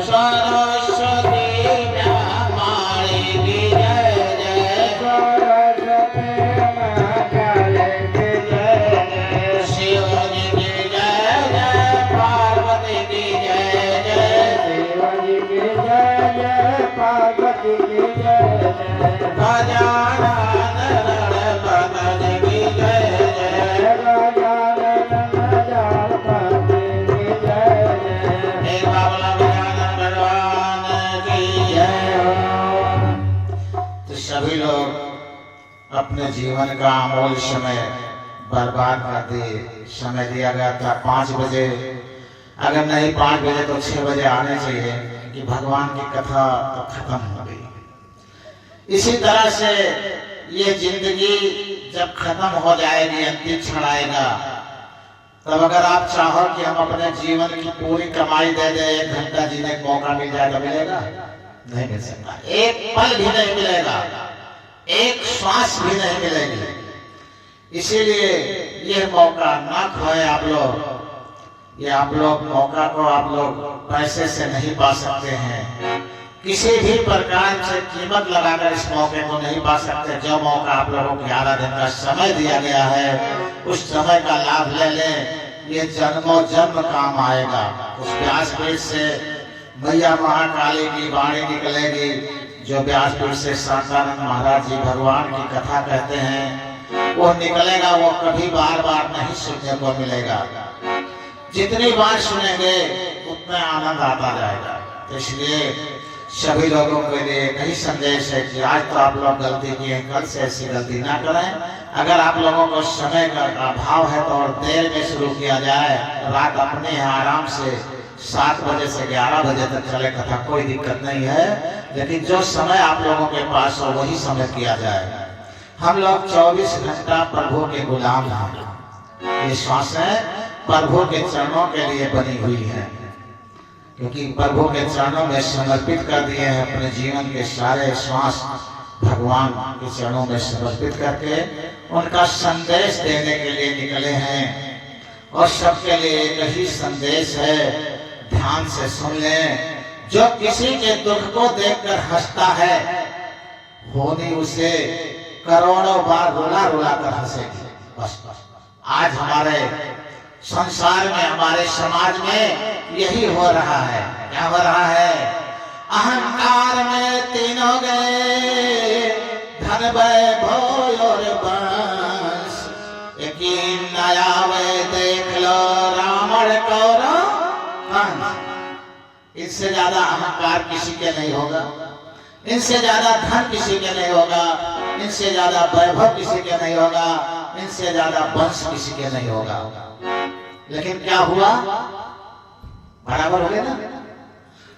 सरस्वती ब्रह्माणी की जय जय शिव जी की जय जय पार्वती की जय जय पार्वती की जय गजानन गणपति की जय जय हे बाबा गजानन भगवान की जय। तो सभी लोग अपने जीवन का अमूल्य समय बर्बाद कर दिए। समय दिया गया था 5 बजे, अगर नहीं 5 बजे तो 6 बजे आने चाहिए कि भगवान की कथा तो खत्म हो गई। इसी तरह से ये जिंदगी जब खत्म हो जाएगी, अंतिम क्षण आएगा, तब अगर आप चाहो कि हम अपने जीवन की पूरी कमाई दे दे, 1 घंटा जीने का मौका मिल जाए तो मिलेगा? नहीं मिल सकता। एक पल भी नहीं मिलेगा, एक श्वास भी नहीं मिलेगी। इसीलिए ये मौका ना खोए आप लोग। ये आप लोग मौका को आप लोग पैसे से नहीं पा सकते हैं, किसी भी प्रकार से कीमत लगाकर इस मौके को नहीं पा सकते। जो मौका आप लोगों को 11 दिन का समय दिया गया है, उस समय का लाभ ले लें। ये जन्मों जन्म काम आएगा। उस व्यासपीठ से मैया महाकाली की वाणी निकलेगी, जो व्यासपीठ से शांतानंद महाराज जी भगवान की कथा कहते हैं, वो निकलेगा। वो कभी बार बार नहीं सुनने को मिलेगा। जितनी बार सुनेंगे उतना आनंद आता जाएगा। तो इसलिए सभी लोगों के लिए यही संदेश है कि आज तो आप लोग गलती किए, कल से ऐसी गलती ना करें। अगर आप लोगों को समय का अभाव है तो और देर में शुरू किया जाए, रात अपने यहाँ आराम से 7 बजे से 11 बजे तक चले कथा, कोई दिक्कत नहीं है। लेकिन जो समय आप लोगों के पास हो वही समय किया जाए। हम लोग 24 घंटा प्रभु के गुलाम हैं। ये श्वासें प्रभु के चरणों के लिए बनी हुई है, क्योंकि प्रभु के चरणों में समर्पित कर दिए हैं अपने जीवन के सारे श्वास। भगवान के चरणों में समर्पित करके उनका संदेश देने के लिए निकले हैं। और सबके लिए यही संदेश है, ध्यान से सुन लें। जो किसी के दुख को देखकर हंसता है, होनी उसे करोड़ों बार रुला रुला कर हंसेगी। बस आज हमारे संसार में, हमारे समाज में यही हो रहा है। क्या हो रहा है? अहंकार में तीनों गए, धन वैभव और बंश, यकीन न आवे देख लो रावण कौरव कंस। इससे ज्यादा अहंकार किसी के नहीं होगा, इनसे ज्यादा धन किसी के नहीं होगा, इनसे ज्यादा वैभव किसी के नहीं होगा, इनसे ज्यादा वंश किसी के नहीं होगा। लेकिन क्या हुआ? बराबर हो गए ना।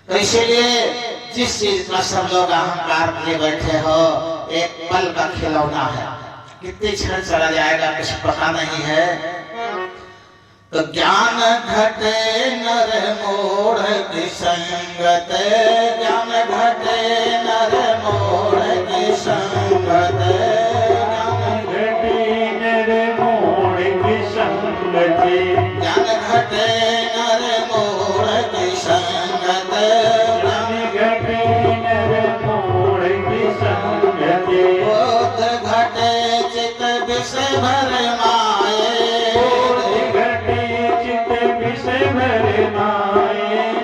तो इसीलिए जिस चीज का सब लोग अहंकार लिए बैठे हो, एक पल का खिलौना है, कितनी क्षण चला जाएगा कुछ पता नहीं है। तो ज्ञान घटे नर मोड़ की संगत, ज्ञान घटे नर मोड़ की संगत, ज्ञान घटे नर मोड़ की संगत, ज्ञान घटे नर मोड़ की संगत, ज्ञान घटे नर मोड़ की संगत, बोध घटे चित विषय भर माए,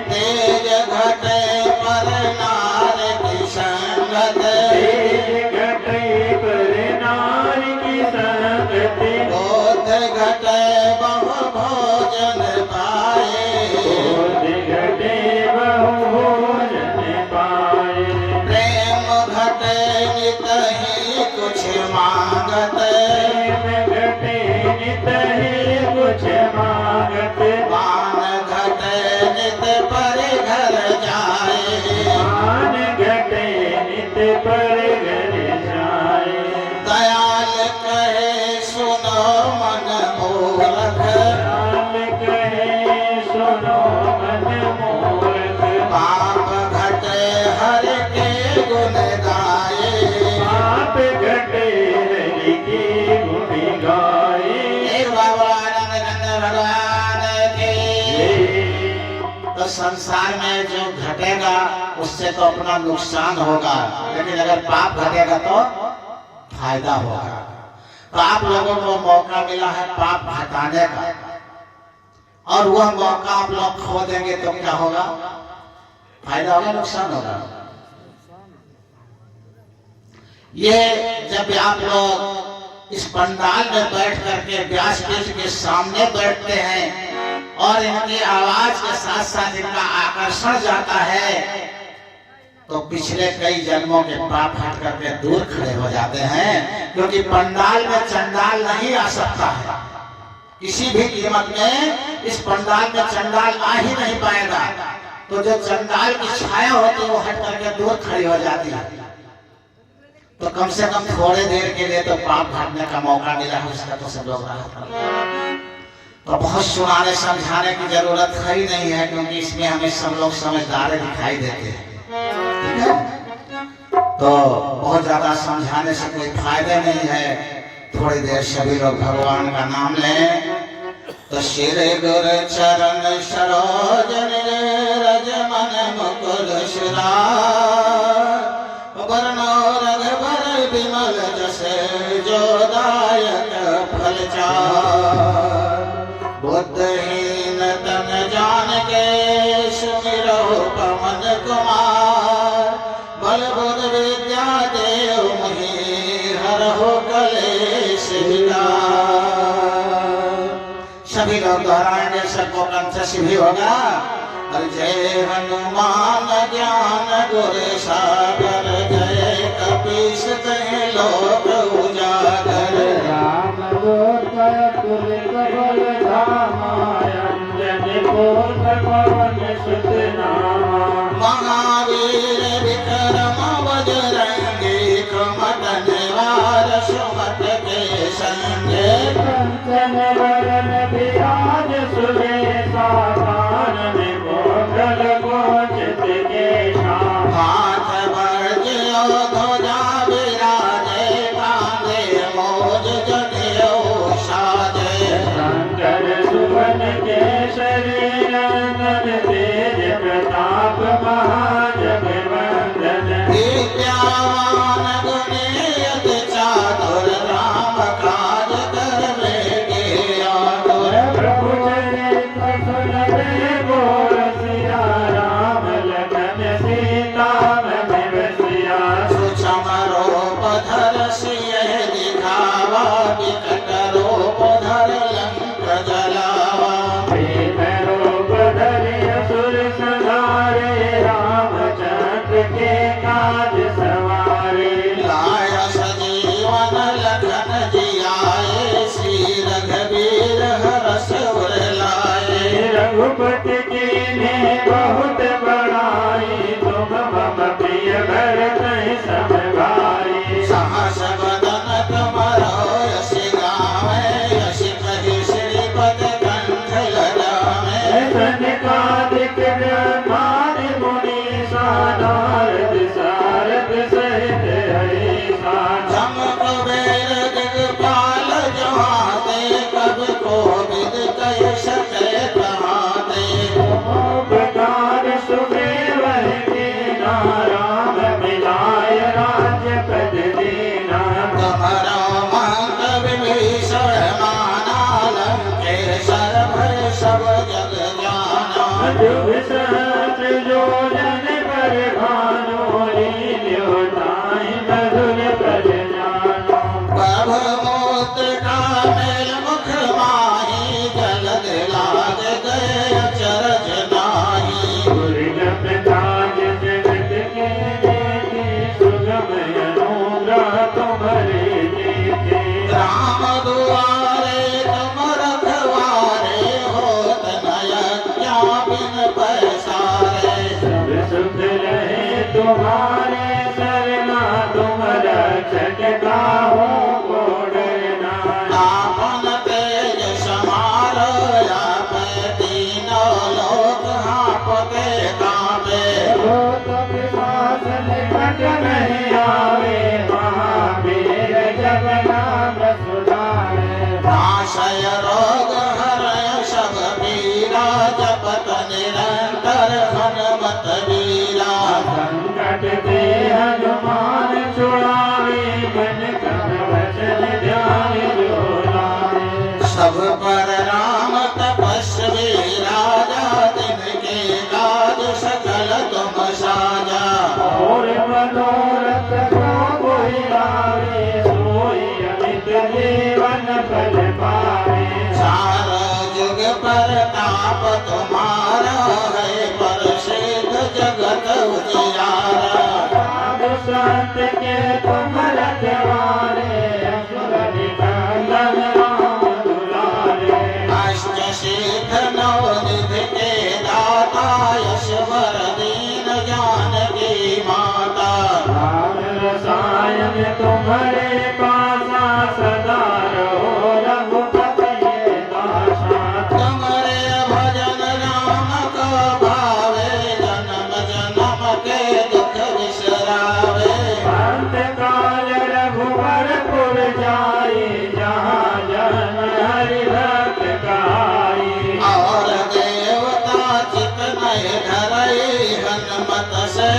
तेज घटे पर नार की संगत, तेज घटे पर नार की संगत, बोध घटे बहु भोजन पाए, बोध घटे बहु भोजन पाए, प्रेम घटे नित ही कुछ मांगत, प्रेम घटे नित ही कुछ मांगत, मान घटे नित पर घर जाए, मान घटे नित पर घर जाए, दयाल कहे सुनो मन मूर्ख, दयाल कहे सुनो मन मूर्ख, पाप घटे हर के गुण गाए, पाप घटे हरि के गुण गाए। भगवान तो संसार में जो घटेगा उससे तो अपना नुकसान होगा, लेकिन अगर पाप घटेगा तो फायदा होगा। तो आप लोगों को मौका मिला है पाप हटाने का, और वह मौका आप लोग खो देंगे तो क्या होगा? फायदा होगा, नुकसान होगा। ये जब आप लोग इस पंडाल में बैठ करके व्यासपीठ के सामने बैठते हैं और इनकी आवाज के साथ साथ इनका आकर्षण जाता है, तो पिछले कई जन्मों के पाप हट करके दूर खड़े हो जाते हैं, क्योंकि पंडाल में चंडाल नहीं आ सकता है। किसी भी कीमत में इस पंडाल में चंडाल आ ही नहीं पाएगा। तो जो चंडाल की छाया होती है वो हट करके दूर खड़ी हो जाती है। तो कम से कम थोड़े देर के लिए तो पाप हटने का मौका मिला है, उसका तो सब लोग राहत पाएंगे। तो बहुत सुनाने समझाने की जरूरत है ही नहीं है, क्योंकि इसमें हमें सब लोग समझदार दिखाई देते हैं। ठीक है? तो बहुत ज्यादा समझाने से कोई फायदा नहीं है। थोड़ी देर सभी लोग भगवान का नाम लें। तो श्री गुरु चरण सरोज रज मन मुकुर वर्णो रघुबर विमल जसे जो दायक फल चार। बुद्धहीन तन जान के सुमिरो पवन कुमार। बल बुद्ध विद्या देव मुहि हरहु कलेश विकार। सभी लोग दोहराएंगे, सबको कंठ से भी होगा। जय हनुमान ज्ञान गुर सागर। जय कपीस कहे लोक उजागर। राम दूत तुलित बल धामा। अंजनी पुत्र पवन सुत नामा। महावीर विक्रम बजरंगी। कुमत निवार सुमत के संगे। कंचन वरन विराज सुबेसा। कानन में कोमल गोचित केशा। हाथ वर्ज्यो ध्वजा विराजे। कांधे मोज जनेऊ साजे। शंकर सुवन केसरी नंदन। तेज प्रताप महाजगवंदन। विद्यावान गुणी अति चातुर। राम काज करबे के आतुर। प्रभु चरित्र सुनबे बोल सिया। राम लखन सीता मन बसिया। सुषम रूप धर सियहि दिखावा। विकट रूप धर लंक जलावा। प्रेम रूप धरि असुर संहारे। रामचंद्र के काज सवारे। लाय सजीवन लखन जियाए। श्री रघुवीर हरष उर लाए। रघुपति कीन्हे बहुत बड़ाई। तुम मम प्रिय भरत सम भाई। सहस बदन तुमरो यश गावै। यश कहि श्रीपद कंठ लगावै। सनकादिक ब्रह्मादि मुनीसा। नारद सारद सहित हरीसा। जम कुबेर दिगपाल जहाते। कवि कोविद कहि सके कहाते। उपकार सुग्रीव कीना। राम मिलाय राज्य पद दीना। तुम्हरो मंत विभीषण माना। लंकेश्वर भय सब जग जाना। जुग सहस्र योजन पर भानु। लील्यो ताहि मधुर पद जानो। प्रभु मूर्ति का मेल मुख माही। जलद लाग गए अचरज नाही। दुर्गम काज जगत के जेते। सुगम अनुग्रह तुम्हारे जेते। राम दुआरे तुम रखवारे। होत न यज्ञ बिन पैसारे। सब सुख रहे तुम्हारे शरणा। तुम रक्षक काहू को डरना। आपन तेज समारो। आपै तीनों लोक हाँपते काँपे। भूत पिशाच निकट नहीं आवे। महावीर जब नाम सुनावे। नाशय रोग हरय सब पीरा। जपत निरंतर वीरा। संकट ते हनुमान छुड़ावे, मन क्रम वचन ध्यान जो लावे। सब पर राम तपस्वी राजा, तिनके काज सकल तुम साजा। और मनोरथ को कोई लावे, सोई अमित जीवन फल पावे। सारा जुग प्रताप तुम्हारा है, प्रसिद्ध जगत उजियारा। साधु संत के तुम रखवारे, असुर निकंदन राम दुलारे। अष्ट सिद्ध नवनिधि के दाता, यशवर दीन जानकी माता। राम रसायन तुम्हारे पासा, सदा रहो रघुपति दासा। तुम्हारे भजन राम को भावे, जन्म जन्म के दुख बिसरावे। अंत काल रघुवरपुर जाई, जहाँ जन्म हरि भक्त कहाई। और देवता चित नय धरई, हनुमत से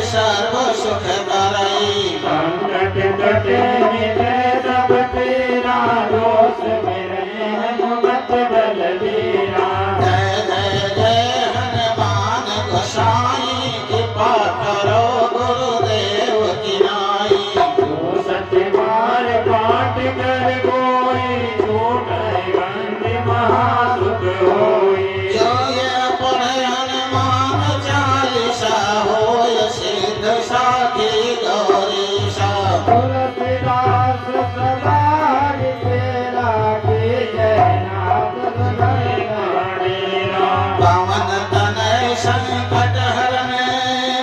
सर्व सुख करई। संकट कटे मिटे सब पीरा, दोष मेरे हनुमत बलबीरा। जय जय जय हनुमान गोसाई, कृपा करो गुरुदेव की नाई। जो सत्य मार पाठ कर कोई, छूटे बंदी महासुख होई। जो ये पढ़े हनुमान चालीसा, होय सिद्ध साखी गौरीसा। तुलसीदास सदा हरि तेरा, की जय नाथ गणेरा। पवन तनय संकट हरने,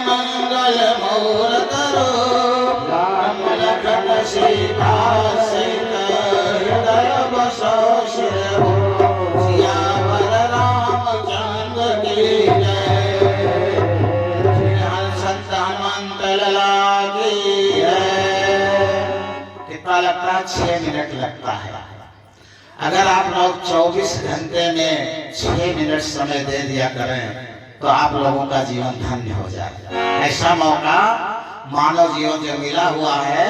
मंगल मूरत रूप। राम लखन सीता सहित, हृदय बसो सिर हो। सियावर रामचंद्र की जय। श्री हनुमंत हनुमंत लला की जय। कितना लगता है? 6 मिनट लगता है। अगर आप लोग 24 घंटे में 6 मिनट समय दे दिया करें, तो आप लोगों का जीवन धन्य हो जाएगा। ऐसा मौका मानव जीवन जो मिला हुआ है,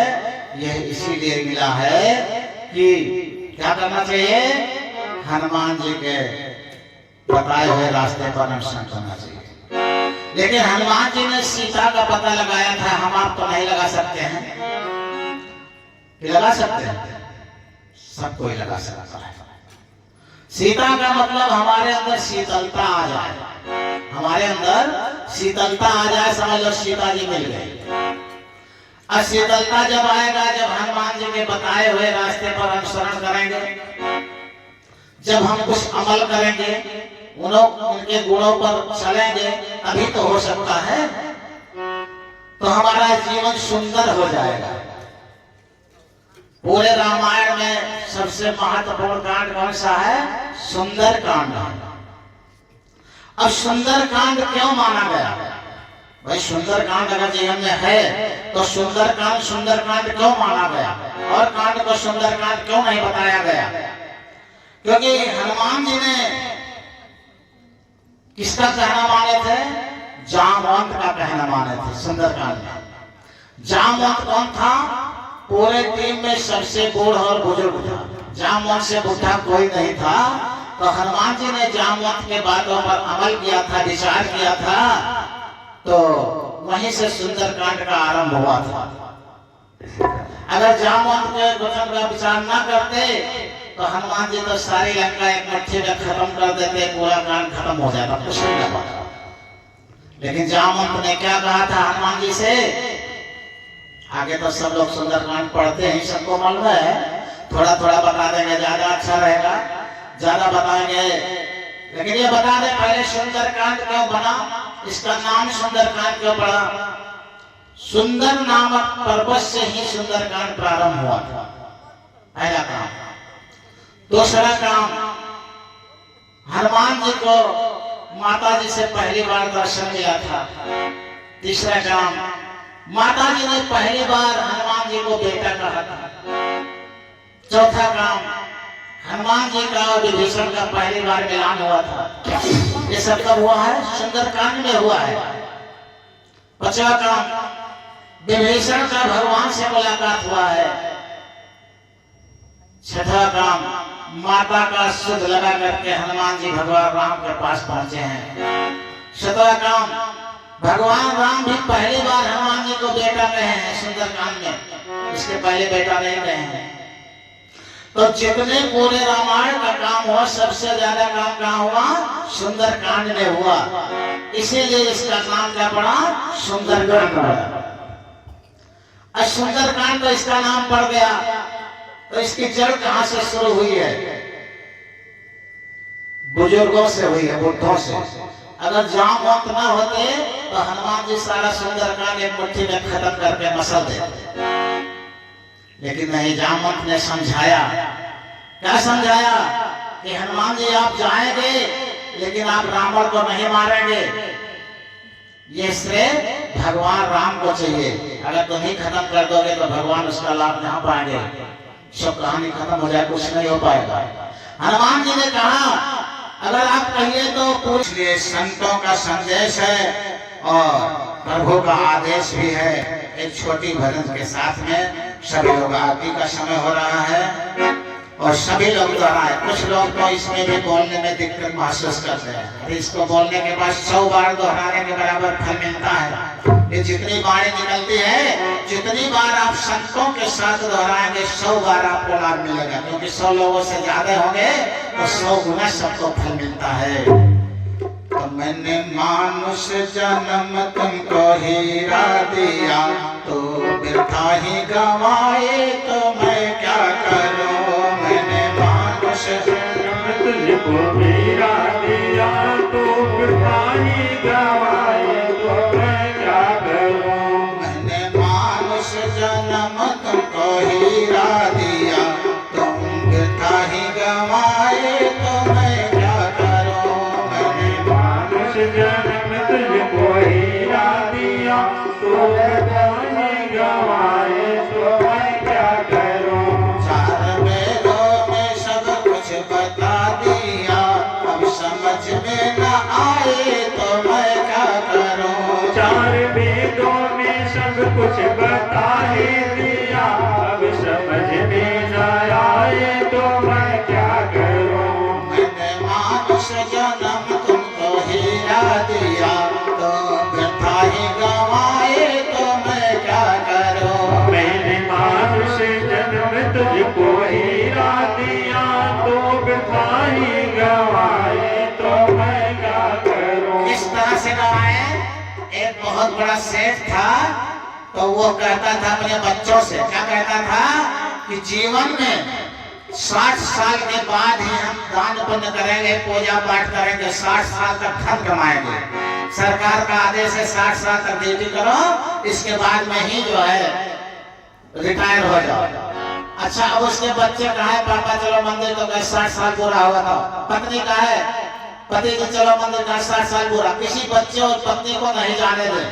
यह इसीलिए मिला है कि क्या करना चाहिए? हनुमान जी के बताए हुए रास्ते पर अनुसरण करना चाहिए। लेकिन हनुमान जी ने सीता का पता लगाया था, हम आप तो नहीं लगा सकते हैं। कि लगा सकते हैं? सब कोई लगा सकता है। सीता का मतलब हमारे अंदर शीतलता आ जाए, हमारे अंदर शीतलता आ जाए, समझ लो सीता जी मिल गई। और शीतलता जब आएगा, जब हनुमान जी के बताए हुए रास्ते पर अनुसरण करेंगे, जब हम कुछ अमल करेंगे, उनके गुणों पर चलेंगे, तभी तो हो सकता है। तो हमारा जीवन सुंदर हो जाएगा। पूरे रामायण में सबसे महत्वपूर्ण कांड कौन सा है? सुंदर कांड। अब सुंदर कांड क्यों माना गया? भाई सुंदर कांड अगर जीवन में है, तो सुंदर कांड क्यों माना गया? और कांड को सुंदर कांड क्यों नहीं बताया गया? क्योंकि हनुमान जी ने किसका कहना माने थे? जामवंत का कहना माने थे। सुंदर कांड में जामवंत कौन था? पूरे टीम में सबसे बूढ़ा और बुजुर्ग था। जामवंत से बुढ़ा कोई नहीं था। तो हनुमान जी ने जामवंत के बातों पर अमल किया था, विचार किया था, तो वहीं से सुंदरकांड का आरंभ हुआ था। अगर जामवंत के वचन का विचार न करते, तो हनुमान जी तो सारी लंका एक मट्ठी में खत्म कर देते, पूरा कांड खत्म हो जाता, कुछ नहीं कर पाता। लेकिन जामवंत ने क्या कहा था हनुमान जी से? आगे तो सब लोग सुंदरकांड पढ़ते हैं, सबको मालूम है, थोड़ा थोड़ा बता देंगे, ज्यादा अच्छा रहेगा, ज्यादा बताएंगे। लेकिन ये बता दे पहले सुंदरकांड क्यों बना, इसका नाम सुंदरकांड क्यों पड़ा? सुंदर नामक पर्वत से ही सुंदरकांड प्रारंभ हुआ था, पहला काम। दूसरा काम, हनुमान जी को माता जी से पहली बार दर्शन मिला था। तीसरा काम, माता जी ने पहली बार हनुमान जी को बेटा कहा था। चौथा काम, हनुमान जी का और विभीषण का पहली बार मिलान हुआ था। ये सब कब हुआ है? सुंदरकांड में हुआ है। पांचवा काम, विभीषण का भगवान से मुलाकात हुआ है। छठा काम, माता का शुद्ध लगा करके हनुमान जी भगवान राम के पास पहुंचे हैं। सातवां काम, भगवान राम भी पहली बार हनुमान जी को बेटा कहे हैं सुंदरकांड में, इसके पहले बेटा नहीं कहे हैं। तो जितने पूरे रामायण का काम हुआ सबसे ज्यादा काम कहाँ हुआ? सुंदरकांड में हुआ, इसीलिए इसका नाम क्या पड़ा? सुंदरकांड पड़ा। और सुंदरकांड तो इसका नाम पड़ गया, तो इसकी जड़ कहां से शुरू हुई है? बुजुर्गों से हुई है, बुढ़ों से। अगर जामवंत ना होते तो हनुमान जी सारा सुंदरकांड एक मुट्ठी में खत्म करके मसल देते, लेकिन नहीं, जामवंत ने समझाया। क्या समझाया? कि हनुमान जी आप जाएंगे लेकिन आप रावण को नहीं मारेंगे, ये श्रेय भगवान राम को चाहिए। अगर तुम ही खत्म कर दोगे तो भगवान उसका लाभ नहीं पाएंगे, सब कहानी खत्म हो जाए, कुछ नहीं हो पाएगा। हनुमान जी ने कहा अगर आप कहिए तो पूछ लिए। संतों का संदेश है और प्रभु का आदेश भी है। एक छोटी भजन के साथ में सभी लोग, आरती का समय हो रहा है और सभी लोग दोहराए। कुछ लोग तो इसमें भी बोलने में दिक्कत महसूस करते हैं, इसको बोलने के बाद 100 बार दोहराने के बराबर फल मिलता है। ये जितनी बारें निकलती है, जितनी बार आप संतों के साथ दोहराएंगे 100 बार आपको लाभ मिलेगा, क्योंकि 100 लोगों से ज्यादा होंगे तो 100 गुना सबको फल मिलता है। तो मैंने मानुष जन्म तुमको हीरा दिया, तो वृथा ही गवाए तो मैं क्या करूं? मैंने मानुष जन्म तुझको हीरा दिया, तो वृथा ही गवाए तो मैं क्या करूं? मैंने मानुष जन्म तुमको हीरा दिया, तुम वृथा ही गवाए तो मैं क्या करूं? मैंने मानुष जन्म तुझको हीरा दिया, तो वृथा ही गवाए तो मैं क्या करूं? 4 वेदों में सब कुछ बता दिया, अब समझ में न आए तो मैं क्या करूं? 4 वेदों में सब कुछ बता ही दिया, अब समझ में न आए तो मैं क्या करूं? मैंने मानुष जन्म तुमको हीरा दिया, तो वृथा ही गवाए तो मैं क्या करूं? मैंने मानुष जन्म तुझको हीरा दिया, तो वृथा ही गवाए तो मैं क्या करूं? किस तरह से गवाए? एक बहुत बड़ा सेठ था, तो वो कहता था अपने बच्चों से, क्या कहता था? कि जीवन में 60 साल के बाद ही हम दान पुण्य करेंगे, पूजा पाठ करेंगे, 60 साल तक धन कमाएंगे। सरकार का आदेश है 60 साल तक ड्यूटी करो, इसके बाद में ही जो है रिटायर हो जाओ। अच्छा, अब उसके बच्चे कहा है पापा चलो मंदिर, तो कहे 60 साल पूरा होगा। तो पत्नी कहा है पति की चलो मंदिर, का 60 साल पूरा। किसी बच्चे और पत्नी को नहीं जाने दे।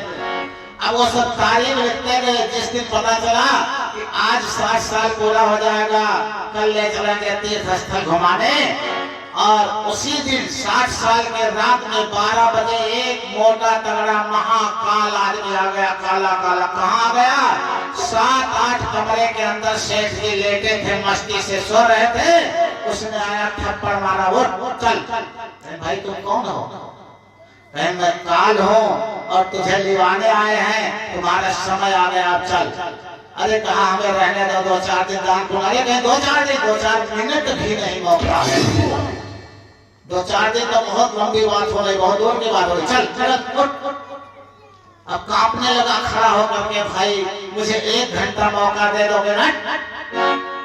अब वो सब तारीख लिखते गए। जिस दिन पता चला कि आज 60 साल पूरा हो जाएगा, कल ले चलेंगे तीर्थ स्थल घुमाने, और उसी दिन 60 साल के रात में 12 बजे एक मोटा तगड़ा महाकाल आदमी आ गया। काला काला कहाँ आ गया? 7-8 कमरे के अंदर सेठ जी लेटे थे, मस्ती से सो रहे थे। उसने आया, थप्पड़ मारा, वो चल। भाई तुम कौन हो? कहे मैं काल हूँ और तुझे लिवाने आए हैं, तुम्हारा समय आ गया, अब चल। अरे कहा हमें रहने दो, 2-4 दिन दान पुण्य। अरे कहे 2-4 दिन, 2-4 मिनट भी नहीं मौका है। 2-4 दिन तो बहुत लंबी बात हो रही, बहुत दूर की बात हो रही। चल चल उठ। अब कांपने लगा खड़ा होकर के, भाई मुझे 1 घंटा मौका दे दोगे ना?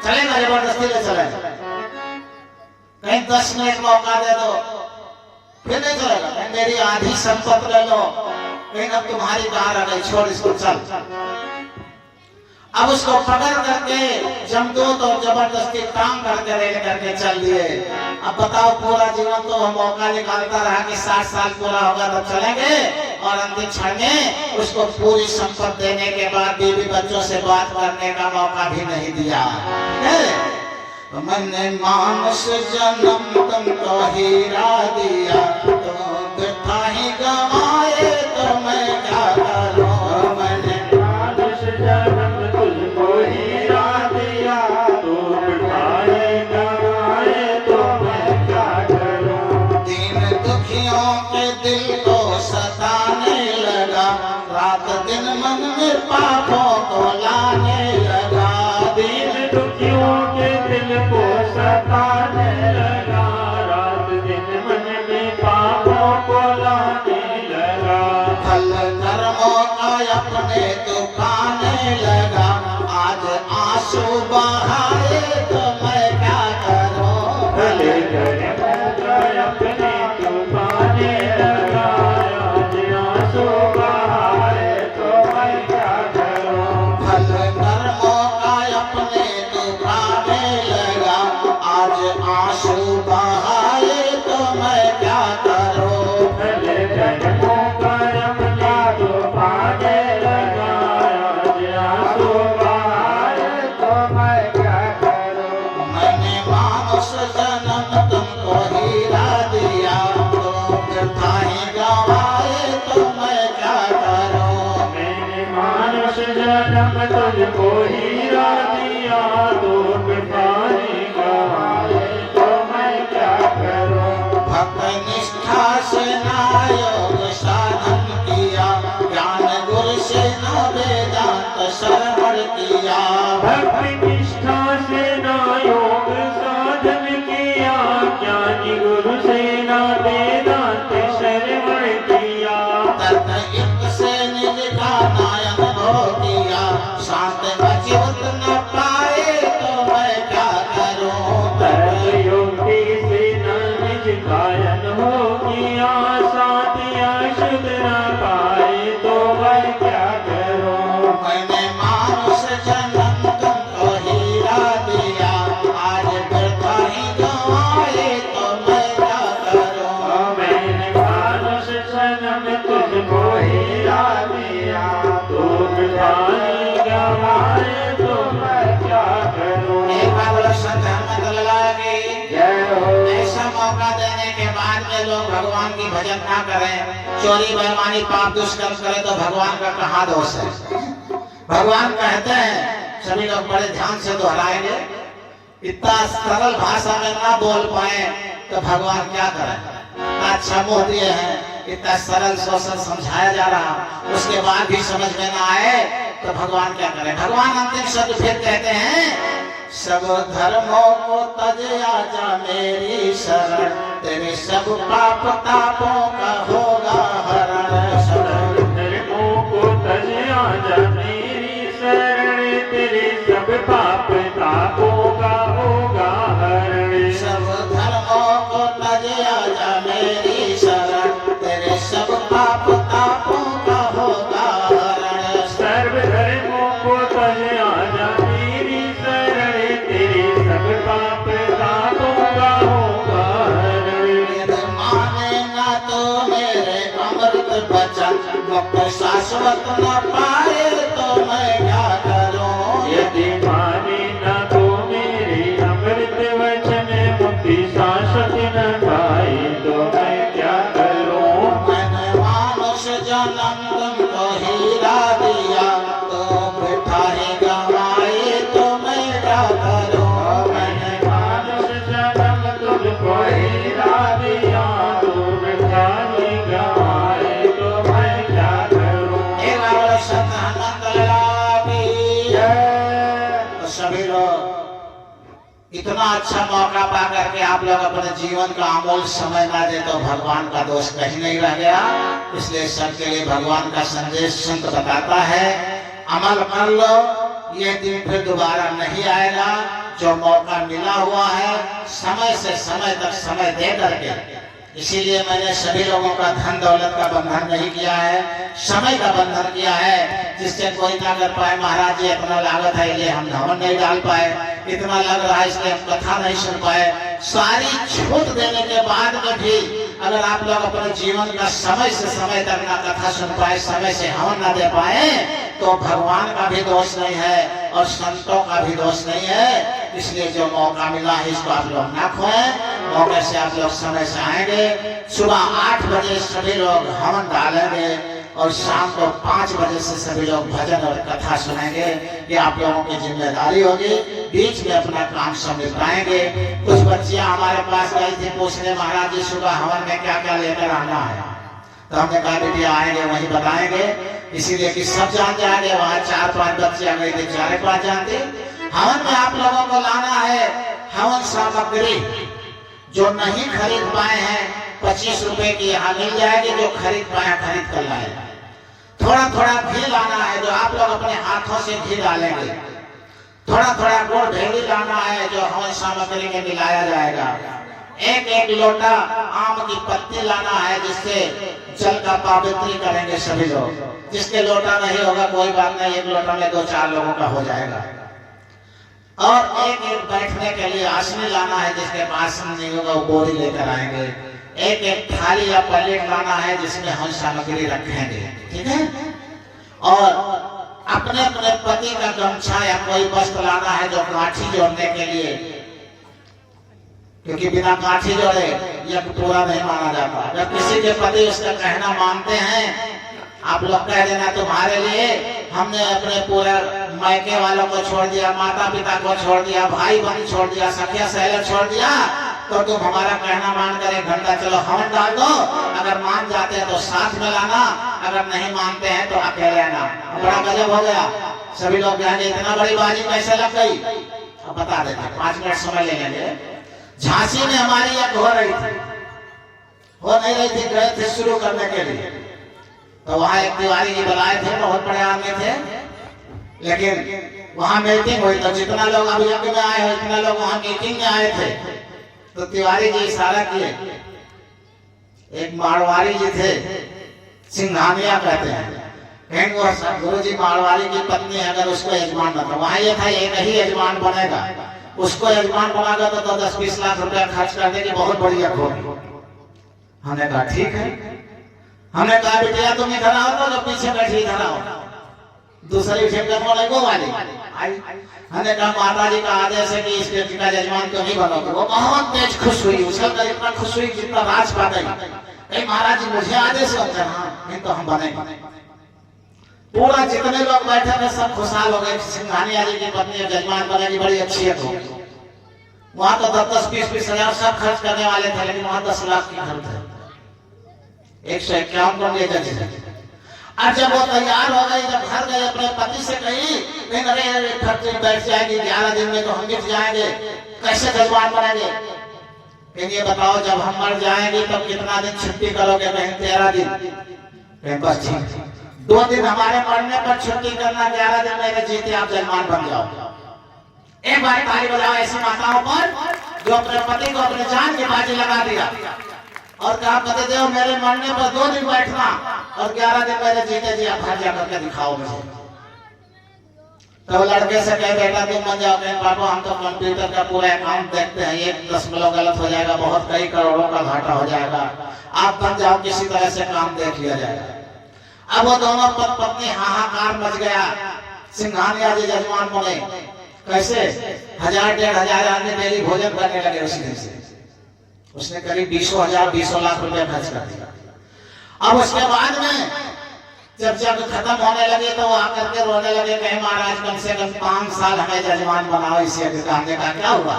चलेगा, जबरदस्ती ले चले। कहीं 10 मिनट मौका दे दो, फिर नहीं चलेगा। कहीं मेरी आधी संपत्ति ले लो, कहीं अब तुम्हारी कहाँ रह गई, छोड़ इसको, चल। अब उसको पकड़ करके जमदूत और जबरदस्ती काम करके रेल करके चल दिए। अब बताओ, पूरा जीवन तो हम मौका निकालता रहा कि 60 साल पूरा होगा तो चलेंगे, और अंतिम क्षण में उसको पूरी संपत्ति देने के बाद बीवी बच्चों से बात करने का मौका भी नहीं दिया। मैंने मानुष जन्म तुमको हीरा दिया, तो वृथा ही गवाए तो मैं क्या करूं? रात दिन मन में पापों को लाने लगा। दीन दुखियों के दिल को सताने लगा, रात दिन मन में पापों को लाने लगा। फल कर्मों का अपने तो पाने लगा, आज आंसू बहाए तो मैं क्या करूं। फल कर्मों का अपने तो पाने लगा, आज आंसू बहाए तो मैं क्या करूं। फल कर्मों का अपने तो पाने लगा, आज आंसू बहाए तो मैं क्या करूं। फल कर्मों का अपने तो पाने लगा, आज आंसू बहाए तो मैं क्या करूं। मैंने मानुष जन्म तुमको हीरा दिया, तो वृथा ही गवाए तो मैं क्या करूं। मैंने मानुष जन्म तुझको हीरा दिया, तो बिठाने गवाए तो मैं क्या करूं। भक्त निष्ठा से ना योग साधन किया, ज्ञान गुरु से न वेदांत श्रवण किया। भक्ति निष्ठा से ना योग साधन किया, ज्ञानी गुरु से ना वेदांत श्रवण किया। तर्क युक्त से निज का नायन हो किया, शांत बचिवत न पाए तो मैं क्या करूं। तर्क युक्ति से न निज गायन हो गया, साथिया शुद्ध न पाए तो मैं क्या करूं। मैंने मानुष जन्म तुमको हीरा दिया, आज वृथा ही गवाए तो मैं क्या करूं। मैंने मानुष जन्म तुझको हीरा दिया, तो बिठाई गवाए तो मैं क्या करूं। एक बार बोलो संत हनुमत लाला की जय हो। ऐसा मौका देने के बाद में लोग भगवान की भजन ना करें, चोरी बेईमानी पाप दुष्कर्म करें तो भगवान का कहाँ दोष है। भगवान कहते हैं, सभी लोग बड़े ध्यान से दोहराएंगे, इतना सरल भाषा में ना बोल पाए तो भगवान क्या करें। अच्छा मुंह दिए हैं, इतना सरल सोशल समझाया जा रहा, उसके बाद भी समझ में ना आए तो भगवान क्या करें। भगवान अंतिम शब्द फिर कहते हैं, सब धर्मों को तज आजा मेरी शरण, तेरे सब पाप तापों का होगा हरण। शरण धर्मों को तज आजा मेरी शरण, तेरे सब पाप तापों का होगा हरण। सब धर्मों को तज आजा मेरी शरण, तेरे सब पाप तापों का होगा हरण। सर्व धर्मों को तज आजा मेरी शरण, तेरे सब पाप तापों का होगा हरण। यदि माने ना तो मेरे अमृत वचन, मुक्त शाश्वत न पाए तो मैं क्या करूं। यदि माने न तो मेरे अमृत वचन, मुक्ति शाश्वत न पाए तो मैं क्या करूं। मैंने मानुष जन्म तुमको हीरा दिया, तो वृथा ही गवाए तो मैं क्या करूं। मैंने मानुष जन्म तुझको हीरा दिया, तो बिठाने गवाए तो मैं क्या करूं। एक बार बोलो संत हनुमत लाला की जय। तो सभी लोग इतना अच्छा मौका पा करके आप लोग अपने जीवन का अमूल समय ना दे तो भगवान का दोष कहीं नहीं रह गया। इसलिए सबके लिए भगवान का संदेश संत बताता है, अमल कर लो, ये दिन फिर दोबारा नहीं आएगा। जो मौका मिला हुआ है समय से समय तक समय दे करके, इसीलिए मैंने सभी लोगों का धन दौलत का बंधन नहीं किया है, समय का बंधन किया है, जिससे कोई ना कर पाए महाराज जी इतना लागत है इसलिए हम धवन नहीं डाल पाए, इतना लग रहा है इसलिए हम कथा नहीं सुन पाए। सारी छूट देने के बाद में भी अगर आप लोग अपने जीवन का समय से समय तक ना कथा सुन पाए, समय से हवन ना दे पाए, तो भगवान का भी दोष नहीं है और संतों का भी दोष नहीं है। इसलिए जो मौका मिला है इसको आप लोग ना खोएं। मौके से आप लोग समय से आएंगे, सुबह 8 बजे सभी लोग हवन डालेंगे और शाम को 5 बजे से सभी लोग भजन और कथा सुनेंगे। ये आप लोगों की जिम्मेदारी होगी। बीच में अपना काम सब निपटाएंगे। कुछ बच्चियां हमारे पास गई थी पूछने, महाराज जी सुबह हवन में क्या क्या लेकर आना है, तो हमने कहा बेटिया आएंगे वही बताएंगे। इसीलिए कि सब जान जाएंगे। वहां 4-5 बच्चे आ गए थे, 4-5 जानते। हवन में आप लोगों को लाना है हवन सामग्री। जो नहीं खरीद पाए हैं 25 रुपए की यहाँ मिल जाएगी, जो खरीद पाए खरीद कर लाए। थोड़ा थोड़ा घी लाना है, जो आप लोग अपने हाथों से घी डालेंगे। थोड़ा थोड़ा गुड़ भेड़ी लाना है, जो हवन सामग्री में मिलाया जाएगा। एक लोटा आम की पत्ती लाना है, जिससे जल का पवित्र करेंगे सभी लोग। जिसके लोटा नहीं होगा कोई बात नहीं, एक लोटा में 2-4 लोगों का हो जाएगा। और एक बैठने के लिए आसन लाना है, जिसके पास नहीं होगा वो बोरी लेकर आएंगे। एक थाली या प्लेट लाना है, जिसमें हम सामग्री रखेंगे, ठीक है। और अपने अपने पति का गमछा या कोई वस्त्र लाना है, जो काठी जोड़ने के लिए, क्योंकि बिना काठी जोड़े यह पूरा नहीं माना जाता। जब किसी के पति उसका कहना मानते हैं, आप लोग कह देना तुम्हारे लिए हमने अपने पूरे मायके वालों को छोड़ दिया, माता पिता को छोड़ दिया, भाई बहन छोड़ दिया, सखिया सहेला छोड़ दिया, तो तुम हमारा कहना मानकर 1 घंटा चलो हवन डाल दो। अगर मान जाते हैं तो साथ में लाना, अगर नहीं मानते हैं तो अकेले आना। बड़ा गजब हो गया। सभी लोग कहेंगे इतना बड़ी बाजी कैसे लग गई। अब बता देते, 5 मिनट समय ले लेंगे। झांसी में हमारी एक हो रही थी, हो नहीं रही थी, गए थे शुरू करने के लिए। तो वहां एक तिवारी जी बुलाए थे, बहुत बड़े आदमी थे, लेकिन वहां मीटिंग हुई। तो जितना लोग अभी में आए हो, इतना लोग वहां मीटिंग में आए थे। तो तिवारी जी इशारा किए, एक मारवाड़ी जी थे, सिंघानिया कहते हैं, कहेंगे वो गुरु जी मारवाड़ी की पत्नी अगर उसको यजमान न, तो वहां ये था एक ही यजमान बनेगा, उसको यजमान बनागा तो 10-20 लाख रुपया खर्च कर देगी, बहुत बढ़िया होगी। हमने कहा ठीक है। हमने कहा बेटिया तुम इधर आओ, तो जो पीछे बैठी इधर आओ। दूसरी को वाली आई। हमने कहा माता जी का आदेश है कि इस व्यक्ति का यजमान तो नहीं बनोगे। वो बहुत तेज खुश हुई, उसका तो इतना खुश हुई जितना राज पा गई। महाराज जी मुझे आदेश होता है, हाँ नहीं तो हम बनेंगे। पूरा जितने लोग बैठे थे सब खुशहाल हो गए। सिंघानिया जी की पत्नी यजमान बनेगी, बड़ी अच्छी है। वहां तो 10-20 हजार सब खर्च करने वाले थे, लेकिन वहां 10 लाख की खर्च है। 151 करोड़ लेकर थे। और जब वो तैयार हो गई, जब घर गए अपने पति से कही अरे खर्च बैठ जाएगी 11 दिन में, तो हम मिट जाएंगे, कैसे यजमान बनेंगे। फिर ये बताओ जब हम मर जाएंगे तब कितना दिन छुट्टी करोगे। कहीं 13 दिन। बस ठीक, 2 दिन हमारे मरने पर छुट्टी करना, 11 दिन मेरे जीते आप यजमान बन जाओ। एक बार ताली बजाओ ऐसी माताओं पर जो अपने पति को अपने जान की बाजी लगा दिया और कहा पति देव मेरे मरने पर 2 दिन बैठना और 11 दिन मेरे जीते जी आप घर जा करके दिखाओ मुझे। तो लड़के से कहे बेटा तुम बन जाओ। कहे बाबा हम तो कंप्यूटर का पूरा अकाउंट देखते हैं, 1 दशमलव गलत हो जाएगा, बहुत कई करोड़ों का घाटा हो जाएगा, आप बन जाओ, किसी तरह से काम देख लिया जाएगा। अब वो दोनों पत्नी हाहाकार मच गया। सिंघानिया जी यजमान बने, कैसे 1000-1500 आदमी डेली भोजन करने लगे उसी दिन से। उसने करीब 20 लाख रुपया खर्च कर दिया। अब उसके बाद में जब खत्म होने लगे तो वो आकर के रोने लगे, कहे महाराज कम से कम 5 साल हमें यजमान बनाओ इसी। हमने कहा क्या हुआ।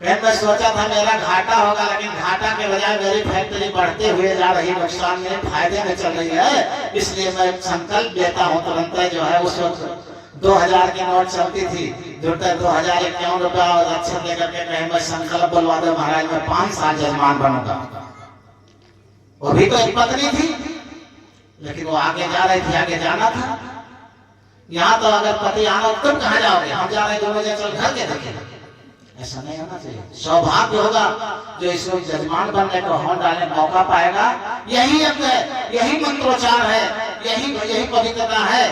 मैं सोचा था मेरा घाटा होगा, लेकिन घाटा के बजाय मेरी फैक्ट्री बढ़ते हुए जा रही, नुकसान में फायदे में चल रही है, इसलिए मैं संकल्प लेता हूँ। तुरंत जो है उस वक्त 2000 की नोट चलती थी, 2051 रुपया और अक्षर लेकर के कहे मैं संकल्प बुलवा दो महाराज मैं 5 साल यजमान बनूंगा। वो भी तो एक पत्नी थी, लेकिन वो आगे जा रही थी, आगे जाना था। यहाँ तो अगर पति आना तुम कहाँ जाओगे, हम जा रहे 2 बजे चल घर के देखें। ऐसा नहीं होना चाहिए। सौभाग्य होगा जो इसको यजमान बनने को हों डालने मौका पाएगा। यही मंत्रोच्चार है, यही पवित्रता है।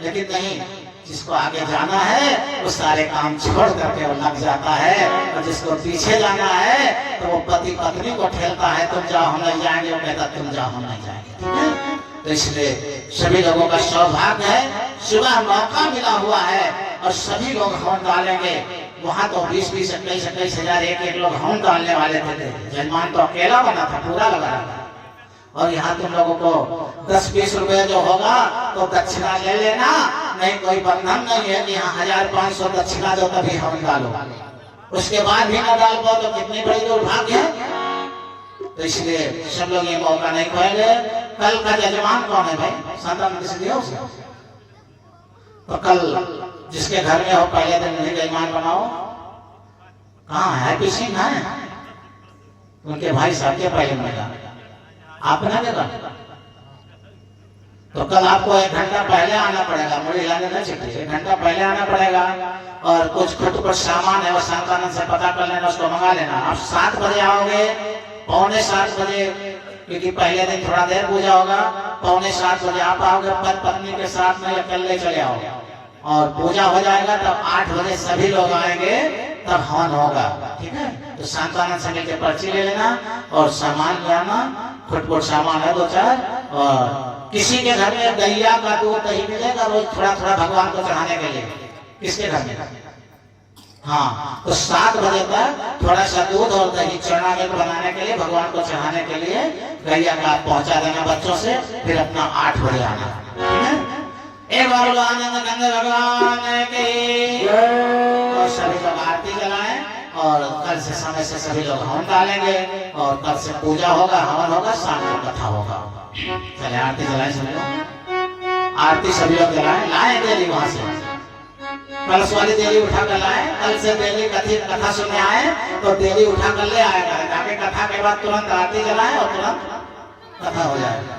लेकिन नहीं, जिसको आगे जाना है वो सारे काम छोड़ करके वो लग जाता है, और जिसको पीछे जाना है तो वो पति पत्नी को ठेलता है तुम जाओ हम नहीं जाएंगे, वो कहता तुम जाओ हम नहीं जाएंगे। तो इसलिए सभी लोगों का सौभाग्य है, सुबह मौका मिला हुआ है और सभी लोग होम डालेंगे। वहां तो 20-21 हजार एक लोग होम डालने वाले थे। यजमान तो अकेला बना था, पूरा लगा रहा। और यहाँ तुम लोगों को 10-20 रुपए जो होगा तो दक्षिणा ले लेना, नहीं कोई बंधन नहीं है कि यहाँ 1500 दक्षिणा दो तभी हम डालो, उसके बाद भी ना डाल पाओ तो कितनी बड़ी दुर्भाग्य है। तो इसलिए सब लोग ये मौका नहीं खोएंगे। कल का यजमान कौन है भाई? संतान किसी दिया उसे? तो कल जिसके घर में हो पहले दिन नहीं यजमान बनाओ। कहाँ है? किसी है उनके भाई साहब के पहले में आप बना देगा। तो कल आपको 1 घंटा पहले आना पड़ेगा, मुड़ी लाने नहीं चाहिए, 1 घंटा पहले आना पड़ेगा। और कुछ खटपट सामान है वो संतान से पता कर लेना, उसको मंगा लेना। आप 7 बजे आओगे, 6:45 बजे, क्योंकि पहले दिन थोड़ा देर पूजा होगा। 6:45 बजे आप आओगे, पत्नी के साथ में अकेले चले आओगे और पूजा हो जाएगा। तब 8 बजे सभी लोग आएंगे, तब हवन होगा। ठीक है? तो संतान से मिलकर पर्ची ले लेना और सामान ले आना। खटपट सामान है 2-4। और किसी के घर में गैया का दूध दही मिलेगा रोज, थोड़ा थोड़ा भगवान को चढ़ाने के लिए। किसके घर में? हाँ, तो 7 बजे तक थोड़ा सा दूध और दही चढ़ा के बनाने के लिए, भगवान को चढ़ाने के लिए गैया का पहुंचा देना बच्चों से। फिर अपना 8 बजे आना। ठीक है? एक बार आनंद गंगे भगवान की और सभी लोग आरती जलाएं। और कल से समय से सभी लोग हवन डालेंगे और कल से पूजा होगा, हवन होगा, शाम को कथा होगा। चले आरती जलाएं सभी लोग, आरती सभी लोग जलाएं। लाएं देली वहां से, कलश वाली देली उठा कर लाएं। कल से देली कथा सुनने आए तो देली उठा कर ले आएगा, ताकि कथा के बाद तुरंत आरती जलाएं और तुरंत कथा हो जाएगा।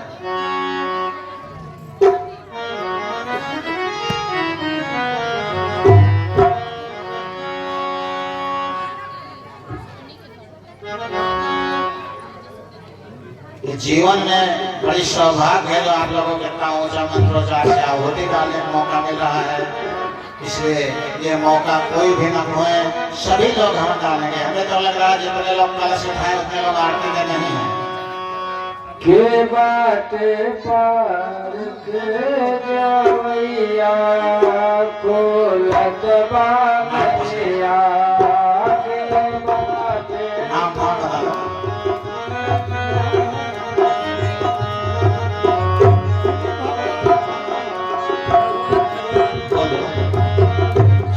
जीवन में बड़ी सौभाग्य है जो आप लोगों को इतना ऊंचा मंत्रोच्चार से आहुति डालने का मौका मिल रहा है। इसलिए ये मौका कोई भी न खोए, सभी लोग हम डालेंगे। हमें तो लग रहा है जितने लोग कलश उठाए उतने लोग आरती में नहीं है। के बाटे पार के जावैया को लदबा मैया के बाटे नाम बता दो।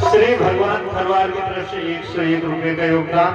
श्री भगवान परिवार की तरफ से 101 रुपए का योगदान